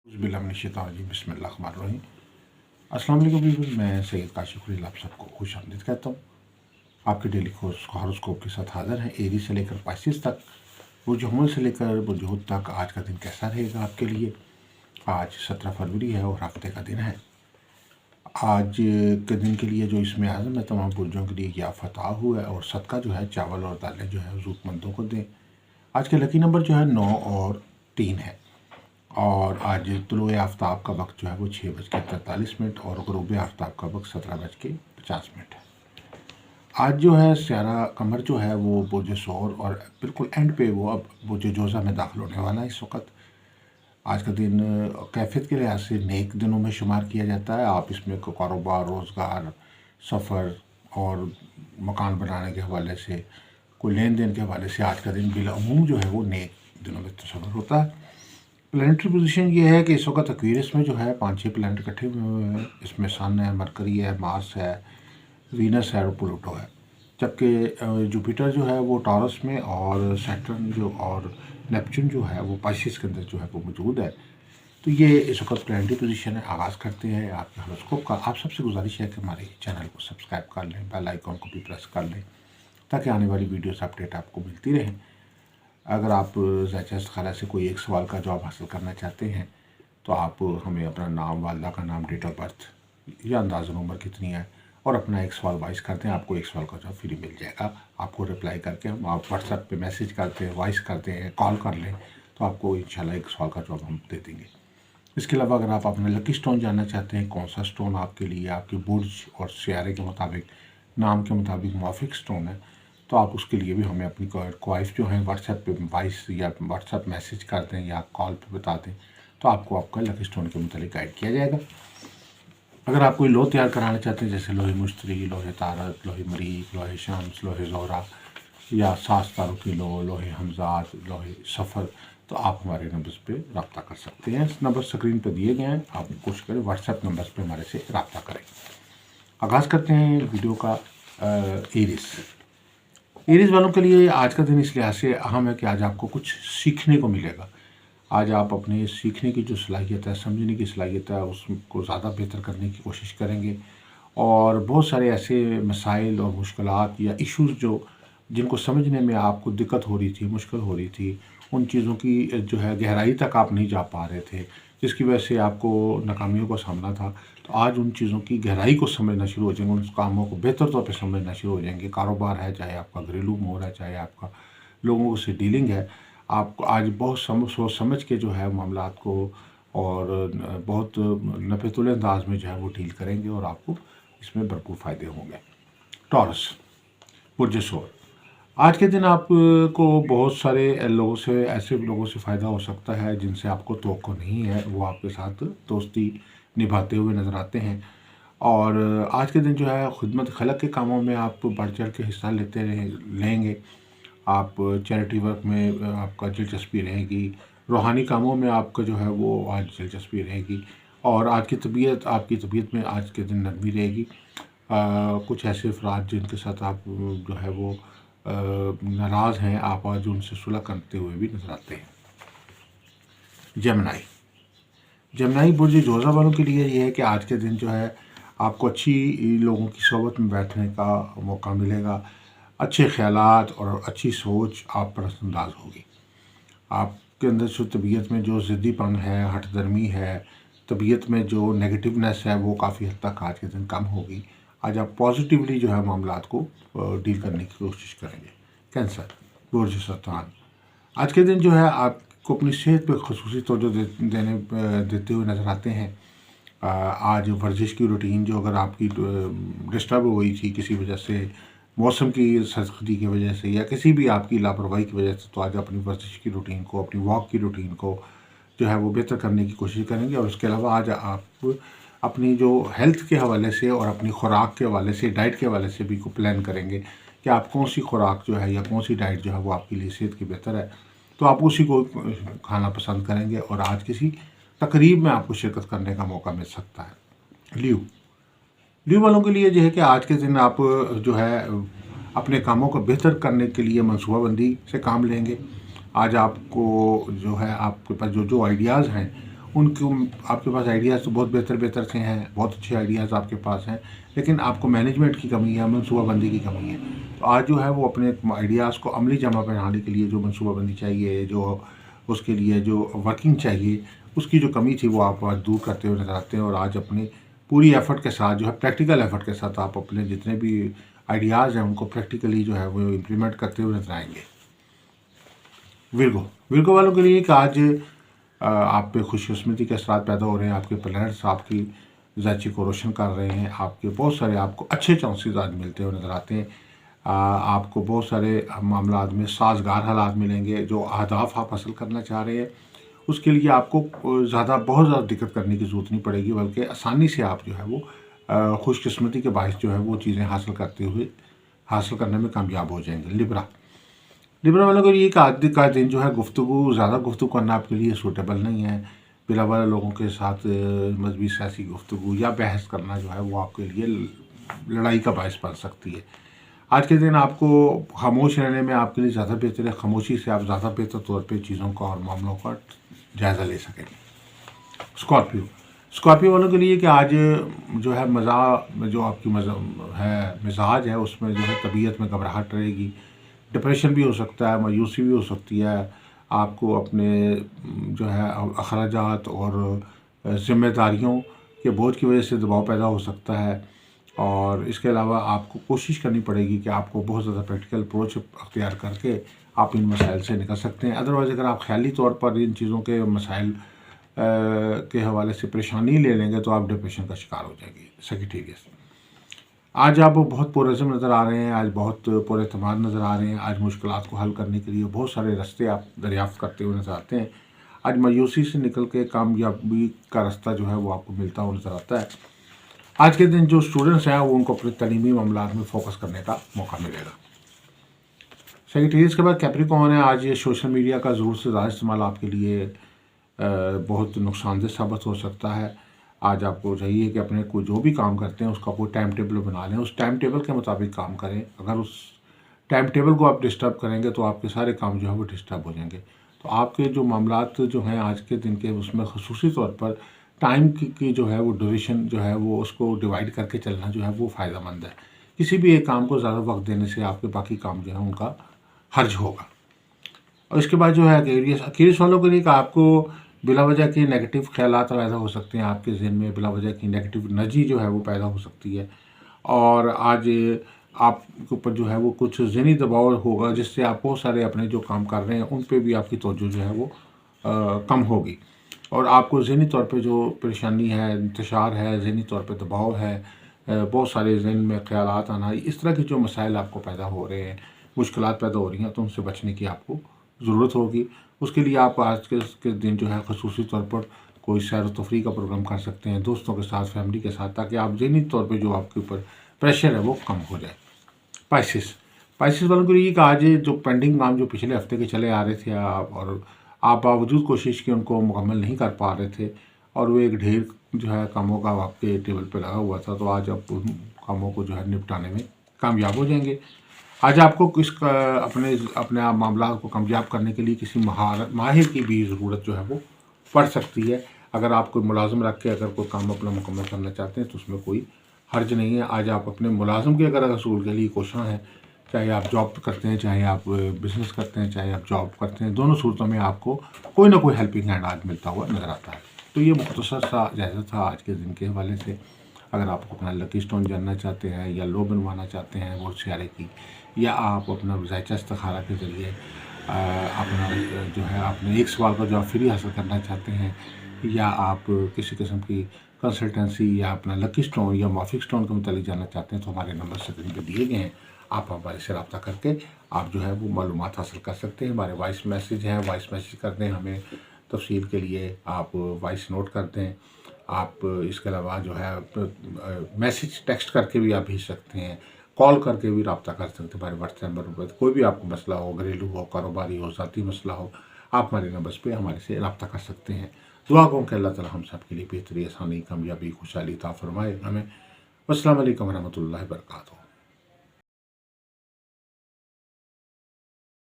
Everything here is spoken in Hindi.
बिस्मिल्लाहिर्रहमानिर्रहीम। अस्सलाम वालेकुम व्यूअर्स, मैं सैयद काशिफ खुलील आप सबको खुश आमदीद कहता हूँ। आपके डेली हॉरोस्कोप के साथ हाजिर हैं। एरीज से लेकर पाइसिस तक, बुर्ज हमल से लेकर बुर्ज हूत तक आज का दिन कैसा रहेगा आपके लिए। आज 17 फरवरी है और हफ्ते का दिन है। आज के दिन के लिए जो इसमें आज़म है तमाम बुर्जों के लिए या फतह हुआ है और सदका जो है चावल और दालें जो है ज़रूरतमंदों को दें। आज के लकी नंबर जो है 9 और 3 है। और आज तुलुए आफ्ताब का वक्त जो है वो 6:43 और ग़ुरूब आफ्ताब का वक्त 17:50 है। आज जो है स्यारा कमर जो है वो बुर्ज सोर और बिल्कुल एंड पे वो अब बुर्ज जोज़ा में दाखिल होने वाला है इस वक्त। आज का दिन कैफियत के लिहाज से नेक दिनों में शुमार किया जाता है। आप इसमें कारोबार, रोज़गार, सफ़र और मकान बनाने के हवाले से, कोई लेन देन के हवाले से आज का दिन बिलअमूम जो है वो नेक दिनों में तस्वर होता है। प्लानिटरी पोजीशन ये है कि इस वक्त एक्वेरियस में जो है 5-6 प्लानट इकट्ठे हुए हैं। इसमें सन है, मरकरी है, मार्स है, वीनस है और प्लूटो है। जबकि जुपिटर जो है वो टॉरस में और सैटर्न जो और नेपच्यून जो है वो पाइसिस के अंदर जो है वो मौजूद है। तो ये इस वक्त प्लानिटरी पोजीशन है। आगाज़ करते हैं आपके हॉरोस्कोप का। आप सबसे गुजारिश है कि हमारे चैनल को सब्सक्राइब कर लें, बेल आइकॉन को भी प्रेस कर लें ताकि आने वाली वीडियोस अपडेट आपको मिलती रहें। अगर आप ज़ायचा खाला से कोई एक सवाल का जवाब हासिल करना चाहते हैं तो आप हमें अपना नाम, वालदा का नाम, डेट ऑफ बर्थ या अंदाज़न उम्र कितनी है और अपना एक सवाल वॉइस करते हैं। आपको एक सवाल का जवाब फ्री मिल जाएगा। आपको रिप्लाई करके हम आप व्हाट्सएप पे मैसेज करते हैं, वॉइस करते हैं, कॉल कर लें तो आपको इंशाल्लाह एक सवाल का जवाब हम दे देंगे। इसके अलावा अगर आप अपना लकी स्टोन जानना चाहते हैं, कौन सा स्टोन आपके लिए आपके बुर्ज और सियारे के मुताबिक, नाम के मुताबिक मुआफिक स्टोन है, तो आप उसके लिए भी हमें अपनी क्वाइफ जो है व्हाट्सएप पे वॉइस या व्हाट्सएप मैसेज कर दें या कॉल पे बता दें तो आपको आपका लकी स्टोन के मुताबिक गाइड किया जाएगा। अगर आप कोई लोहे तैयार कराना चाहते हैं जैसे लोहे मुश्तरी, लोहे तारक, लोहे मरीक, लोहे शम्स, लोहे ज़ोहरा या सास तारों की लोहे हमजाद, लोहे सफ़र, तो आप हमारे नंबर्स पे रब्ता कर सकते हैं। इस नंबर स्क्रीन पर दिए गए हैं। आप कोशिश करें व्हाट्सएप नंबर्स पे हमारे से रब्ता करें। आगाज़ करते हैं वीडियो का। एरीज वालों के लिए आज का दिन इस लिहाज से अहम है कि आज आपको कुछ सीखने को मिलेगा। आज आप अपने सीखने की जो सलाहियत है, समझने की सलाहियत है, उसको ज़्यादा बेहतर करने की कोशिश करेंगे और बहुत सारे ऐसे मसाइल और मुश्किलात या इश्यूज़ जिनको समझने में आपको दिक्कत हो रही थी, मुश्किल हो रही थी, उन चीज़ों की जो है गहराई तक आप नहीं जा पा रहे थे, जिसकी वजह से आपको नाकामियों का सामना था, तो आज उन चीज़ों की गहराई को समझना शुरू हो जाएंगे, उन कामों को बेहतर तौर पे समझना शुरू हो जाएंगे। कारोबार है, चाहे आपका घरेलू उमूर है, चाहे आपका लोगों से डीलिंग है, आपको आज बहुत सोच समझ के जो है मामलात को और बहुत नफ़े अंदाज में जो है वो डील करेंगे और आपको इसमें भरपूर फ़ायदे होंगे। टॉरस, बुर्ज सोर, आज के दिन आपको बहुत सारे लोगों से, ऐसे लोगों से फ़ायदा हो सकता है जिनसे आपको तवक्को नहीं है, वो आपके साथ दोस्ती निभाते हुए नज़र आते हैं। और आज के दिन जो है खिदमत खलक के कामों में आप बढ़ चढ़ के हिस्सा लेंगे। आप चैरिटी वर्क में आपका दिलचस्पी रहेगी, रूहानी कामों में आपका जो है वो आज दिलचस्पी रहेगी और आज की तबीयत, आपकी तबीयत में आज के दिन नरमी रहेगी। कुछ ऐसे अफराद जिनके साथ आप जो है वो नाराज़ हैं, आप आज उनसे सुलह करते हुए भी नजर आते हैं। जमनाई बुर्ज जोज़ा वालों के लिए ये है कि आज के दिन जो है आपको अच्छी लोगों की सोबत में बैठने का मौका मिलेगा। अच्छे ख्यालात और अच्छी सोच आप पर असरअंदाज होगी। आपके अंदर जो तबीयत में जो ज़िद्दीपन है, हठधर्मी है, तबीयत में जो नेगेटिवनेस है वो काफ़ी हद तक आज के दिन कम होगी। आज आप पॉजिटिवली जो है मामलात को डील करने की कोशिश करेंगे। कैंसर, बुर्ज सरतान, आज के दिन जो है आपको अपनी सेहत पर ख़ुसूसी तवज्जो देते हुए नज़र आते हैं। आज वर्जिश की रूटीन जो अगर आपकी डिस्टर्ब हो गई थी किसी वजह से, मौसम की सर्दी की वजह से या किसी भी आपकी लापरवाही की वजह से, तो आज अपनी वर्जिश की रूटीन को, अपनी वॉक की रूटीन को जो है वो बेहतर करने की कोशिश करेंगे। और उसके अलावा आज आप अपनी जो हेल्थ के हवाले से और अपनी खुराक के हवाले से, डाइट के हवाले से भी को प्लान करेंगे कि आप कौन सी खुराक जो है या कौन सी डाइट जो है वो आपके लिए सेहत की बेहतर है, तो आप उसी को खाना पसंद करेंगे और आज किसी तकरीब में आपको शिरकत करने का मौका मिल सकता है। लीव वालों के लिए जो है कि आज के दिन आप जो है अपने कामों को बेहतर करने के लिए मनसूबाबंदी से काम लेंगे। आज आपको जो है आपके पास जो आइडियाज़ हैं उनको आपके पास आइडियाज़ तो बहुत बेहतर से हैं, बहुत अच्छे आइडियाज़ आपके पास हैं, लेकिन आपको मैनेजमेंट की कमी है, मनसूबाबंदी की कमी है। तो आज जो है वो अपने आइडियाज़ को अमली जमा पहनाने के लिए जो मनसूबाबंदी चाहिए, जो उसके लिए जो वर्किंग चाहिए, उसकी जो कमी थी वो आप आज दूर करते हुए नज़र आते हैं। और आज अपनी पूरी एफ़र्ट के साथ जो है प्रैक्टिकल एफ़र्ट के साथ आप अपने जितने भी आइडियाज़ हैं उनको प्रैक्टिकली जो है वो इम्प्लीमेंट करते हुए नज़र आएंगे। विर्गो वालों के लिए कि आज आप पे खुशकिस्मती के असरात पैदा हो रहे हैं, आपके प्लैनेट्स आपकी ज़ाची को रोशन कर रहे हैं, आपके बहुत सारे आपको अच्छे चांसेस आज मिलते हुए नज़र आते हैं। आपको बहुत सारे मामलात में साजगार हालात मिलेंगे। जो अहदाफ आप हासिल करना चाह रहे हैं उसके लिए आपको बहुत ज़्यादा दिक्कत करने की ज़रूरत नहीं पड़ेगी, बल्कि आसानी से आप जो है वो खुशकिस्मती के बायस जो है वो चीज़ें हासिल करने में कामयाब हो जाएंगे। लिब्रा वालों के लिए एक आज का दिन जो है ज़्यादा गुफ्तगू करना आपके लिए सूटेबल नहीं है। बिला वाले लोगों के साथ मजहबी सियासी गुफ्तगू या बहस करना जो है वो आपके लिए लड़ाई का बायस बन सकती है। आज के दिन आपको खामोश रहने में आपके लिए ज़्यादा बेहतर है। खामोशी से आप ज़्यादा बेहतर तौर पे चीज़ों का और मामलों का जायज़ा ले सकेंगे। स्कॉर्पियो वालों के लिए कि आज जो है जो आपकी मिजाज है उसमें जो है तबीयत में घबराहट रहेगी, डिप्रेशन भी हो सकता है, मायूसी भी हो सकती है। आपको अपने जो है अखराजात और ज़िम्मेदारियों के बोझ की वजह से दबाव पैदा हो सकता है। और इसके अलावा आपको कोशिश करनी पड़ेगी कि आपको बहुत ज़्यादा प्रैक्टिकल अप्रोच अख्तियार करके आप इन मसाइल से निकल सकते हैं। अदरवाइज़ अगर आप ख़याली तौर पर इन चीज़ों के मसाइल के हवाले से परेशानी ले लेंगे तो आप डिप्रेशन का शिकार हो जाएंगे। सेक्रेटेरियस आज आप बहुत पुरज़म नज़र आ रहे हैं, आज बहुत पुरएतमाद नज़र आ रहे हैं। आज मुश्किलात को हल करने के लिए बहुत सारे रास्ते आप दरियाफ़्त करते हुए नज़र आते हैं। आज मायूसी से निकल के कामयाबी का रास्ता जो है वो आपको मिलता हुआ नज़र आता है। आज के दिन जो स्टूडेंट्स हैं वो उनको अपने तलीमी मामलात में फ़ोकस करने का मौका मिलेगा। सेक्रेटेरियस के बाद कैप्रिकॉर्न है। आज ये सोशल मीडिया का ज़रूर से ज़्यादा इस्तेमाल आपके लिए बहुत नुकसानदेह साबित हो सकता है। आज आपको चाहिए कि अपने को जो भी काम करते हैं उसका कोई टाइम टेबल बना लें, उस टाइम टेबल के मुताबिक काम करें। अगर उस टाइम टेबल को आप डिस्टर्ब करेंगे तो आपके सारे काम जो है वो डिस्टर्ब हो जाएंगे। तो आपके जो मामलात जो हैं आज के दिन के उसमें ख़ुसूसी तौर पर टाइम की जो है वो ड्यूरेशन जो है वो उसको डिवाइड करके चलना जो है वो फ़ायदेमंद है। किसी भी एक काम को ज़्यादा वक्त देने से आपके बाकी काम जो है उनका हर्ज होगा। और इसके बाद जो है अक्वेरियस वालों के लिए कि आपको बिला वजह के नेगेटिव ख्यालात पैदा हो सकते हैं। आपके ज़हन में बिला वजह की नेगेटिव एनर्जी जो है वो पैदा हो सकती है। और आज आपके ऊपर जो है वो कुछ ज़हनी दबाव होगा जिससे आप बहुत सारे अपने जो काम कर रहे हैं उन पे भी आपकी तवज्जो जो है वो कम होगी। और आपको ज़हनी तौर पे जो परेशानी है, इंतशार है, ज़हनी तौर पे दबाव है, बहुत सारे ज़हन में ख़यालात आना, इस तरह के जो मसाइल आपको पैदा हो रहे हैं, मुश्किलात पैदा हो रही हैं, तो उनसे बचने की आपको ज़रूरत होगी। उसके लिए आप आज के दिन जो है ख़ुसूसी तौर पर कोई सैर व तफरीह का प्रोग्राम कर सकते हैं दोस्तों के साथ, फैमिली के साथ, ताकि आप ज़हनी तौर पे जो आपके ऊपर प्रेशर है वो कम हो जाए। स्पाइसेस वालों के लिए कि आज जो पेंडिंग काम जो पिछले हफ्ते के चले आ रहे थे आप बावजूद कोशिश की उनको मुकम्मल नहीं कर पा रहे थे और वो एक ढेर जो है कामों का आपके टेबल पे लगा हुआ था, तो आज आप उन कामों को जो है निपटाने में कामयाब हो जाएंगे। आज आपको अपने आप मामला को कामयाब करने के लिए किसी माहिर की भी ज़रूरत जो है वो पड़ सकती है। अगर आप कोई मुलाजिम रख के अगर कोई काम अपना मुकम्मल करना चाहते हैं तो उसमें कोई हर्ज नहीं है। आज आप अपने मुलाजिम के अगर असूल के लिए कोशिश है, चाहे आप जॉब करते हैं, चाहे आप बिज़नेस करते हैं, चाहे आप जॉब करते हैं, दोनों सूरतों में आपको कोई ना कोई हेल्पिंग हैंड आज मिलता हुआ नज़र आता है। तो ये मुख्तसर सा जायज़ा था आज के दिन के हवाले से। अगर आप अपना लकी स्टोन जानना चाहते हैं या लो बनवाना चाहते हैं वो सियारे की, या आप अपना ज़ायचा इस्तिखारा के ज़रिए अपना जो है अपने एक सवाल का जवाब फ्री हासिल करना चाहते हैं, या आप किसी किस्म की कंसल्टेंसी या अपना लकी स्टोन या माफिक स्टोन के मुतालिक जानना चाहते हैं, तो हमारे नंबर स्क्रीन पर दिए गए हैं। आप हमारे से रब्ता करके आप जो है वो मालूमात हासिल कर सकते हैं। हमारे वॉइस मैसेज हैं, वॉइस मैसेज कर दें हमें तफसील के लिए, आप वॉइस नोट कर दें। आप इसके अलावा जो है मैसेज टेक्स्ट करके भी आप भेज सकते हैं, कॉल करके भी रब्ता कर सकते हैं हमारे व्हाट्सएप नंबर पर। कोई भी आपको मसला हो, घरेलू हो, कारोबारी हो, ज़ाती मसला हो, आप हमारे नंबर्स पे हमारे से रब्ता कर सकते हैं। दुआ करूँ कि अल्लाह ताला हम सब के लिए बेहतरी, आसानी, कामयाबी, खुशहाली अता फरमाए हमें। अस्सलाम वालेकुम रहमतुल्लाहि व बरकातहू।